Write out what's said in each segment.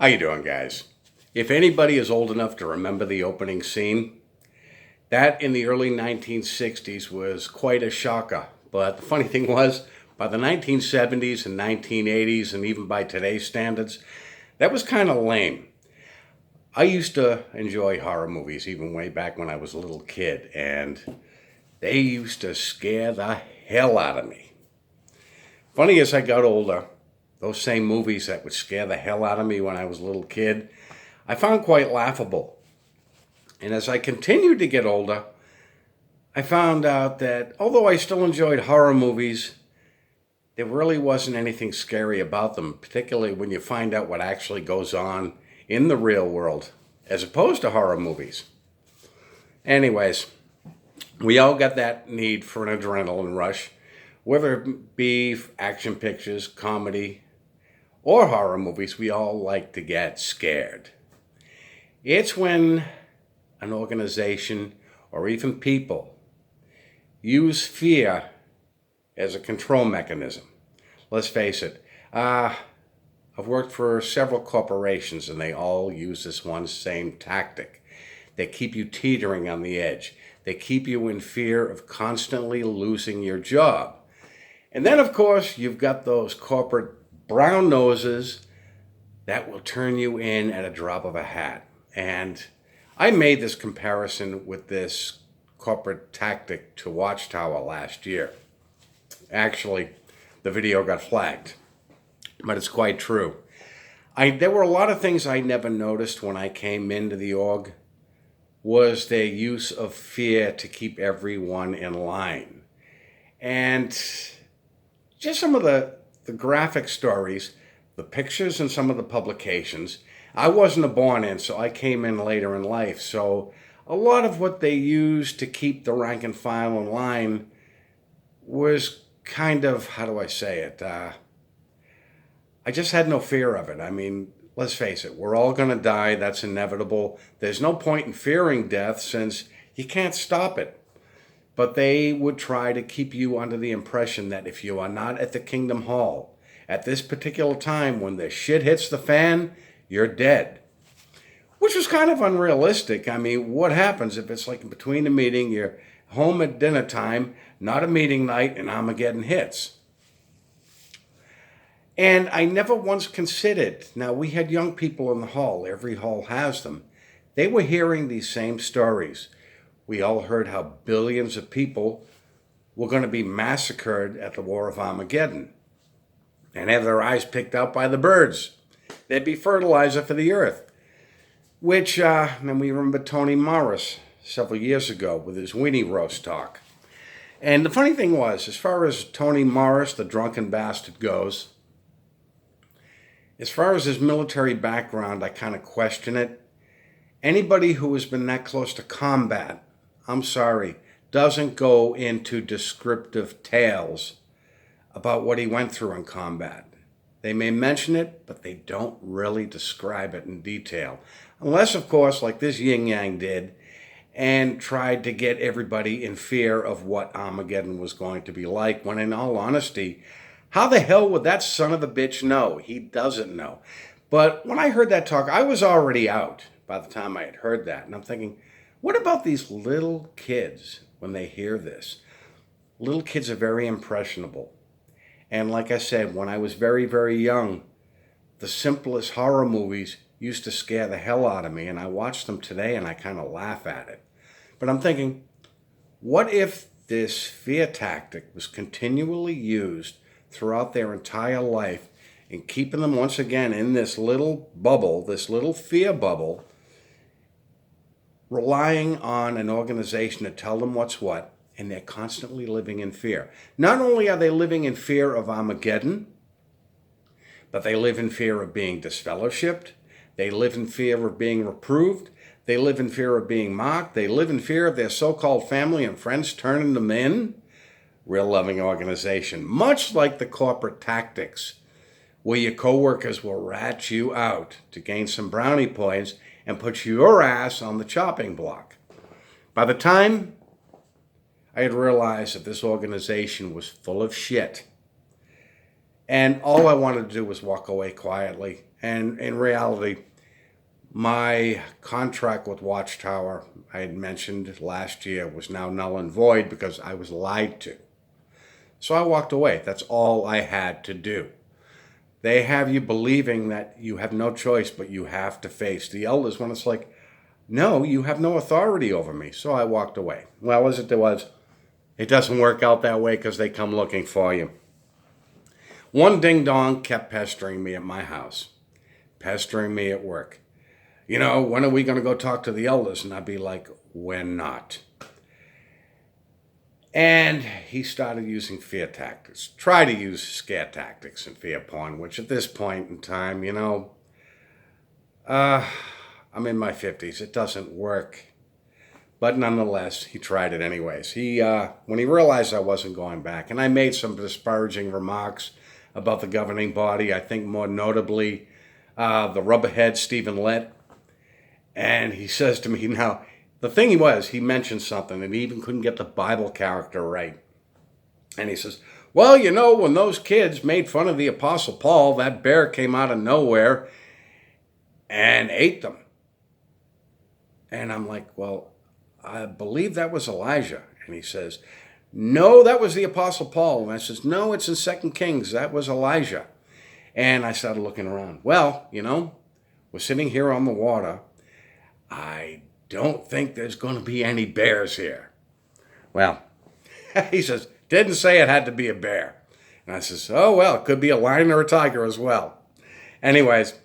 How you doing, guys? If anybody is old enough to remember the opening scene, that in the early 1960s was quite a shocker. But the funny thing was, by the 1970s and 1980s, and even by today's standards, that was kind of lame. I used to enjoy horror movies even way back when I was a little kid, and they used to scare the hell out of me. Funny, as I got older, those same movies that would scare the hell out of me when I was a little kid, I found quite laughable. And as I continued to get older, I found out that although I still enjoyed horror movies, there really wasn't anything scary about them, particularly when you find out what actually goes on in the real world, as opposed to horror movies. Anyways, we all got that need for an adrenaline rush, whether it be action pictures, comedy, or horror movies. We all like to get scared. It's when an organization or even people use fear as a control mechanism. Let's face it, I've worked for several corporations and they all use this one same tactic. They keep you teetering on the edge. They keep you in fear of constantly losing your job. And then, of course, you've got those corporate brown noses that will turn you in at a drop of a hat. And I made this comparison with this corporate tactic to Watchtower last year. Actually, the video got flagged, but it's quite true. There were a lot of things I never noticed when I came into the org, was their use of fear to keep everyone in line. And just some of the graphic stories, the pictures in some of the publications, I wasn't born in, so I came in later in life. So a lot of what they used to keep the rank and file in line was kind of, how do I say it? I just had no fear of it. I mean, let's face it, we're all going to die. That's inevitable. There's no point in fearing death since you can't stop it. But they would try to keep you under the impression that if you are not at the Kingdom Hall at this particular time when the shit hits the fan, you're dead. Which was kind of unrealistic. I mean, what happens if it's like in between the meeting, you're home at dinner time, not a meeting night, and Armageddon hits? And I never once considered, now we had young people in the hall, every hall has them. They were hearing these same stories. We all heard how billions of people were going to be massacred at the War of Armageddon and have their eyes picked out by the birds. They'd be fertilizer for the earth. Which, and we remember Tony Morris several years ago with his weenie roast talk. And the funny thing was, as far as Tony Morris, the drunken bastard, goes, as far as his military background, I kind of question it. Anybody who has been that close to combat, I'm sorry, doesn't go into descriptive tales about what he went through in combat. They may mention it, but they don't really describe it in detail. Unless, of course, like this yin yang did, and tried to get everybody in fear of what Armageddon was going to be like, when in all honesty, how the hell would that son of a bitch know? He doesn't know. But when I heard that talk, I was already out by the time I had heard that. And I'm thinking, what about these little kids when they hear this? Little kids are very impressionable. And like I said, when I was very, very young, the simplest horror movies used to scare the hell out of me. And I watch them today and I kind of laugh at it. But I'm thinking, what if this fear tactic was continually used throughout their entire life and keeping them once again in this little bubble, this little fear bubble, relying on an organization to tell them what's what, and they're constantly living in fear. Not only are they living in fear of Armageddon, but they live in fear of being disfellowshipped. They live in fear of being reproved. They live in fear of being mocked. They live in fear of their so-called family and friends turning them in. Real loving organization, much like the corporate tactics, where your coworkers will rat you out to gain some brownie points and put your ass on the chopping block. By the time I had realized that this organization was full of shit, and all I wanted to do was walk away quietly And in reality, my contract with Watchtower, I had mentioned last year, was now null and void because I was lied to. So I walked away. That's all I had to do. They have you believing that you have no choice, but you have to face the elders when it's like, no, you have no authority over me. So I walked away. Well, as it was, it doesn't work out that way because they come looking for you. One ding-dong kept pestering me at my house, pestering me at work. You know, when are we going to go talk to the elders? And I'd be like, we're not. And he started using fear tactics. Try to use scare tactics and fear porn, which at this point in time, you know, I'm in my 50s. It doesn't work. But nonetheless, he tried it anyways. When he realized I wasn't going back, and I made some disparaging remarks about the governing body, I think more notably the rubberhead Stephen Lett. And he says to me, now, the thing was, he mentioned something, and he even couldn't get the Bible character right. And he says, well, you know, when those kids made fun of the Apostle Paul, that bear came out of nowhere and ate them. And I'm like, well, I believe that was Elijah. And he says, no, that was the Apostle Paul. And I says, no, it's in 2 Kings. That was Elijah. And I started looking around. Well, you know, we're sitting here on the water. I don't think there's going to be any bears here. Well, he says, didn't say it had to be a bear. And I says, oh, well, it could be a lion or a tiger as well. Anyways,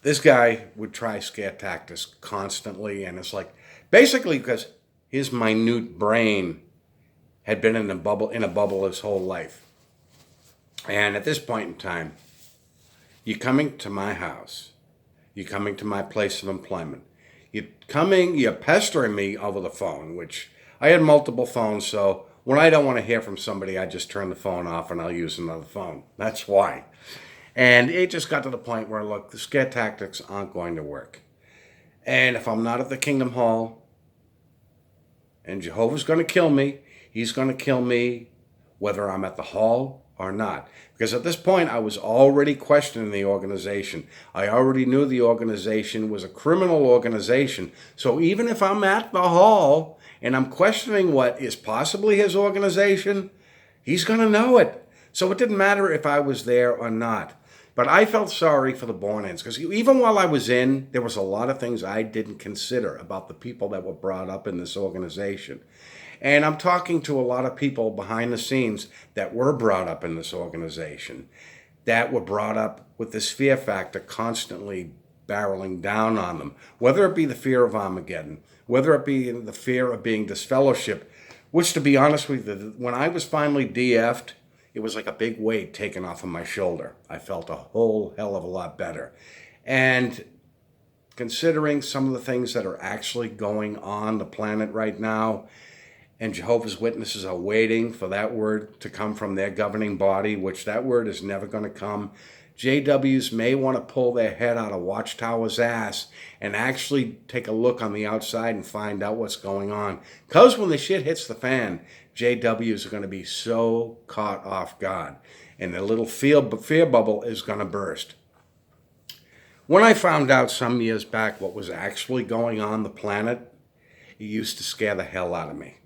this guy would try scare tactics constantly. And it's like, basically because his minute brain had been in a bubble his whole life. And at this point in time, you're coming to my house. You're coming to my place of employment. You're pestering me over the phone, which I had multiple phones, so when I don't want to hear from somebody, I just turn the phone off and I'll use another phone. That's why. And it just got to the point where, look, the scare tactics aren't going to work. And if I'm not at the Kingdom Hall, and Jehovah's going to kill me, he's going to kill me whether I'm at the hall or not. Because at this point, I was already questioning the organization. I already knew the organization was a criminal organization. So even if I'm at the hall and I'm questioning what is possibly his organization, he's going to know it. So it didn't matter if I was there or not. But I felt sorry for the born-ins, because even while I was in, there was a lot of things I didn't consider about the people that were brought up in this organization. And I'm talking to a lot of people behind the scenes that were brought up in this organization, that were brought up with this fear factor constantly barreling down on them, whether it be the fear of Armageddon, whether it be the fear of being disfellowshipped, which, to be honest with you, when I was finally DF'd, it was like a big weight taken off of my shoulder. I felt a whole hell of a lot better. And considering some of the things that are actually going on the planet right now, and Jehovah's Witnesses are waiting for that word to come from their governing body, which that word is never going to come. JWs may want to pull their head out of Watchtower's ass and actually take a look on the outside and find out what's going on. Because when the shit hits the fan, JWs are going to be so caught off guard, and their little fear bubble is going to burst. When I found out some years back what was actually going on the planet, it used to scare the hell out of me.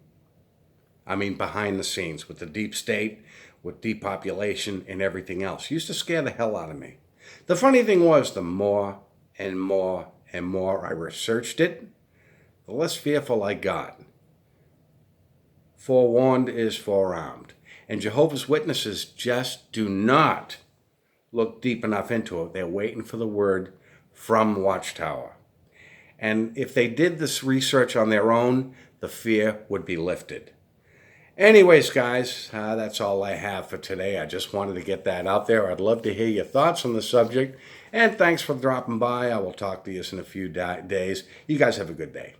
I mean, behind the scenes, with the deep state, with depopulation and everything else. It used to scare the hell out of me. The funny thing was, the more and more and more I researched it, the less fearful I got. Forewarned is forearmed. And Jehovah's Witnesses just do not look deep enough into it. They're waiting for the word from Watchtower. And if they did this research on their own, the fear would be lifted. Anyways, guys, that's all I have for today. I just wanted to get that out there. I'd love to hear your thoughts on the subject. And thanks for dropping by. I will talk to you in a few days. You guys have a good day.